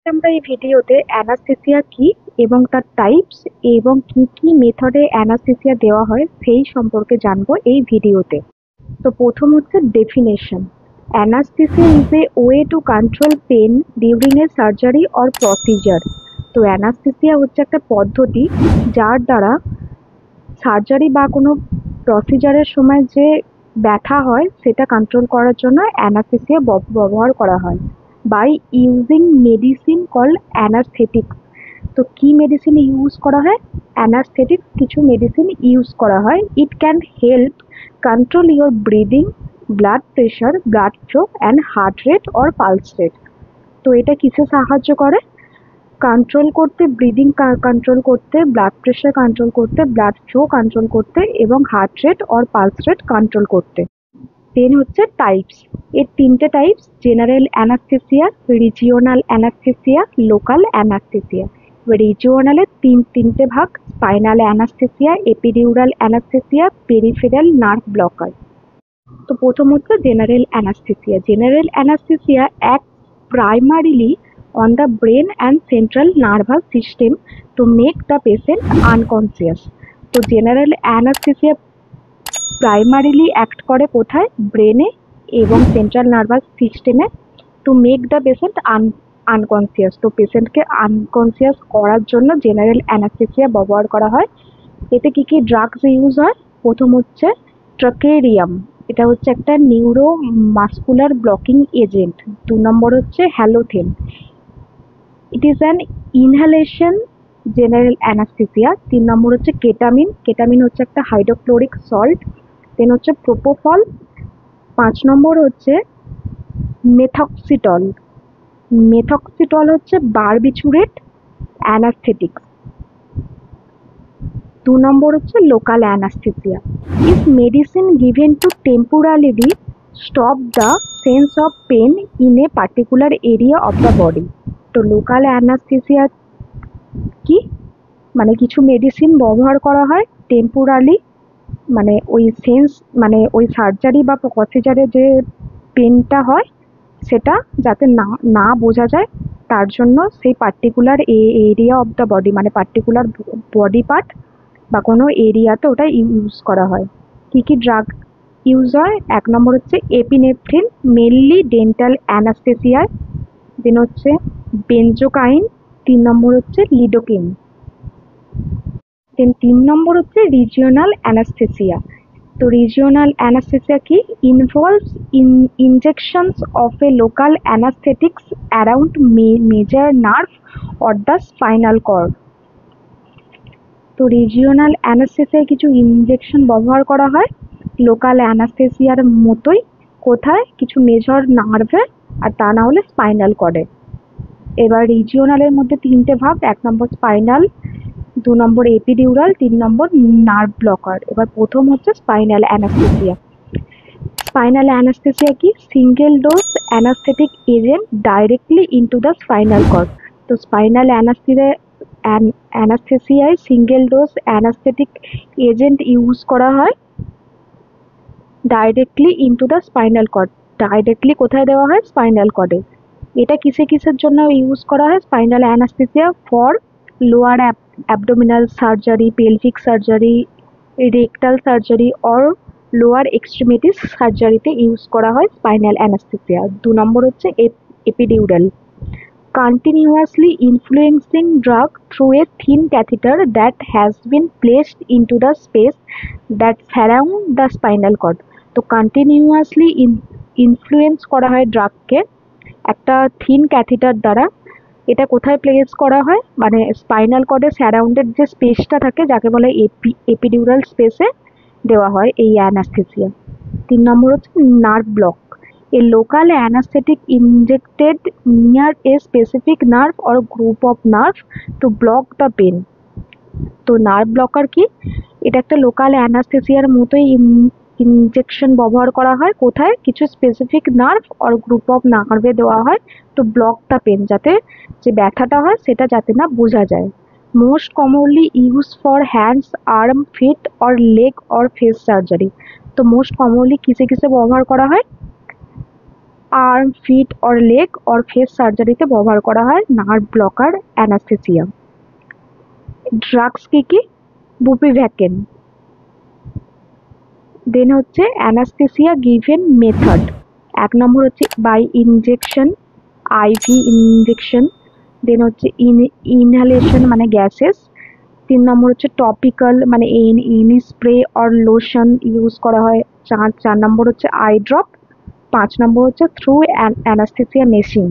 আমরা এই ভিডিওতে অ্যানাস্থেসিয়া কি এবং তার টাইপস এবং কি কি মেথডে অ্যানাস্থেসিয়া দেওয়া হয় সেই সম্পর্কে জানবো এই ভিডিওতে। তো প্রথম হচ্ছে definition. Anaesthesia is a way to control pain during a surgery or procedure. তো অ্যানাস্থেসিয়া হচ্ছে একটা পদ্ধতি যার দ্বারা সার্জারি বা কোনো প্রসিজারের সময় যে ব্যথা হয় সেটা কন্ট্রোল করার জন্য অ্যানাস্থেসিয়া ব্যবহার করা হয় by using medicine called anaesthetics. তো কি মেডিসিন ইউজ করা হয়? অ্যানাস্থেটিক্স কিছু মেডিসিন ইউজ করা হয়। It can help control your breathing, blood pressure, blood flow and heart rate or pulse rate. তো এটা কিসে সাহায্য করে? কন্ট্রোল করতে, ব্রিদিং কন্ট্রোল করতে, ব্লাড প্রেশার কন্ট্রোল করতে, ব্লাড ফ্লো কন্ট্রোল করতে এবং heart rate or pulse rate control করতে। দেন হচ্ছে টাইপস। এর তিনটে types: general anaesthesia, regional anaesthesia, local anaesthesia. রিজিওনালের তিনটে ভাগ: spinal anaesthesia, epidural anaesthesia, peripheral nerve blocker. তো প্রথম হচ্ছে general anaesthesia. General anaesthesia act primarily on the brain and central nervous system to make the patient unconscious. তো general anaesthesia primarily act করে কোথায়? ব্রেনে এবং সেন্ট্রাল নার্ভাস সিস্টেমে, to make the patient unconscious. তো পেশেন্টকে আনকনসিয়াস করার জন্য জেনারেল অ্যানাস্থেসিয়া ব্যবহার করা হয়। এতে কি কি ড্রাগস ইউজ হয়? প্রথম হচ্ছে ট্রাকেরিয়াম, এটা হচ্ছে একটা নিউরো মাস্কুলার ব্লকিং এজেন্ট। 2 নম্বর হচ্ছে halothane, it is an inhalation general anaesthesia. 3 নম্বর হচ্ছে কেটামিন, কেটামিন হচ্ছে একটা হাইড্রোক্লোরিক সল্ট। দেন হচ্ছে প্রোপোফল। 5 নম্বর হচ্ছে মেথক্সিটল, মেথক্সিটল হচ্ছে বারবিচুরেট অ্যানাস্থেটিক্স। 2 নম্বর হচ্ছে local anaesthesia, is medicine given to temporarily stop the sense of pain in a particular area of the body. তো লোকাল অ্যানাস্থেসিয়া কি? মানে কিছু মেডিসিন ব্যবহার করা হয় টেম্পোরালি, মানে ওই সেন্স, মানে ওই সার্জারি বা প্রসিজারে যে পেনটা হয় সেটা যাতে না না বোঝা যায় তার জন্য সেই particular area of the body, মানে পার্টিকুলার বডি পার্ট বা কোনো এরিয়াতে ওটা ইউজ করা হয়। কি কি ড্রাগ ইউজ হয়? 1 নম্বর হচ্ছে এপিনেফ্রিন, মেনলি ডেন্টাল অ্যানাস্থেসিয়ায়। দেন হচ্ছে বেনজোকাইন। 3 নম্বর হচ্ছে লিডোকেইন। দেন 3 নম্বর হচ্ছে রিজিওনাল অ্যানাস্থেসিয়া। তো রিজিওনাল অ্যানাস্থেসিয়া কি? Involves injections of a local anaesthetics around major nerve or the spinal cord. তো রিজিওনাল অ্যানাস্থেসিয়ায় কিছু ইনজেকশন ব্যবহার করা হয় লোকাল অ্যানাস্থেসিয়ার মতোই। কোথায়? কিছু মেজর নার্ভে, আর তা না হলে স্পাইনাল কর্ডে। এবার রিজিওনালের মধ্যে 3টে ভাগ: 1 number spinal, 2 number epidural, 3 number nerve blocker. এবার প্রথম হচ্ছে স্পাইনাল অ্যানাস্থেসিয়া। স্পাইনাল অ্যানাস্থেসিয়া কি? Single dose anaesthetic agent directly into the spinal cord. তো স্পাইনাল অ্যানাস্থেসিয়ায় single dose anaesthetic agent use করা হয় directly into the spinal cord. Directly কোথায় দেওয়া হয়? স্পাইনাল কর্ডে। এটা কিসের জন্য ইউজ করা হয়? Spinal anaesthesia for lower abdominal surgery, pelvic surgery, rectal surgery or lower extremities সার্জারিতে use করা হয় স্পাইনাল অ্যানাস্থেসিয়া। 2 নম্বর হচ্ছে epidural, continuously influencing drug through a thin catheter that has been placed into the space that surround the spinal cord. তো continuously influence করা হয় ড্রাগকে একটা thin catheter দ্বারা। এটা কোথায় প্লেস করা হয়? মানে স্পাইনাল কর্ডের সারাউন্ডেড যে স্পেসটা থাকে যাকে বলে এপিডিউরাল স্পেসে দেওয়া হয় এই অ্যানাস্থেসিয়া। 3 নম্বর হচ্ছে nerve block, a local anesthetic injected near a specific nerve or group of nerve to block the pain. তো নার্ভ ব্লকার কি? এটা একটা লোকাল অ্যানাস্থেসিয়ার মতোই ইনজেকশন ব্যবহার করা হয় কোথায়? কিছু specific nerve or group of নার্ভে দেওয়া হয় টু ব্লক দ্য পেন, যাতে যে ব্যথাটা হয় সেটা যাতে না বোঝা যায়। Most commonly use for hands, arm, feet or leg or face surgery. তো মোস্ট কমনলি কিসে ব্যবহার করা হয়? Arm, feet or leg or face সার্জারিতে ব্যবহার করা হয় নার্ভ ব্লকার অ্যানাস্থেসিয়া। ড্রাগস কি কি? বুপিভ্যাকেন। দেন হচ্ছে অ্যানাস্থেসিয়া গিভেন মেথড। এক নম্বর হচ্ছে বাই ইনজেকশন, আইভি ইনজেকশন। দেন হচ্ছে ইনহালেশন মানে গ্যাসেস। ৩ নম্বর হচ্ছে টপিক্যাল মানে in spray or lotion use করা হয়। ৪ নম্বর হচ্ছে আই ড্রপ। ৫ নম্বর হচ্ছে থ্রু অ্যানাস্থেসিয়া মেশিন।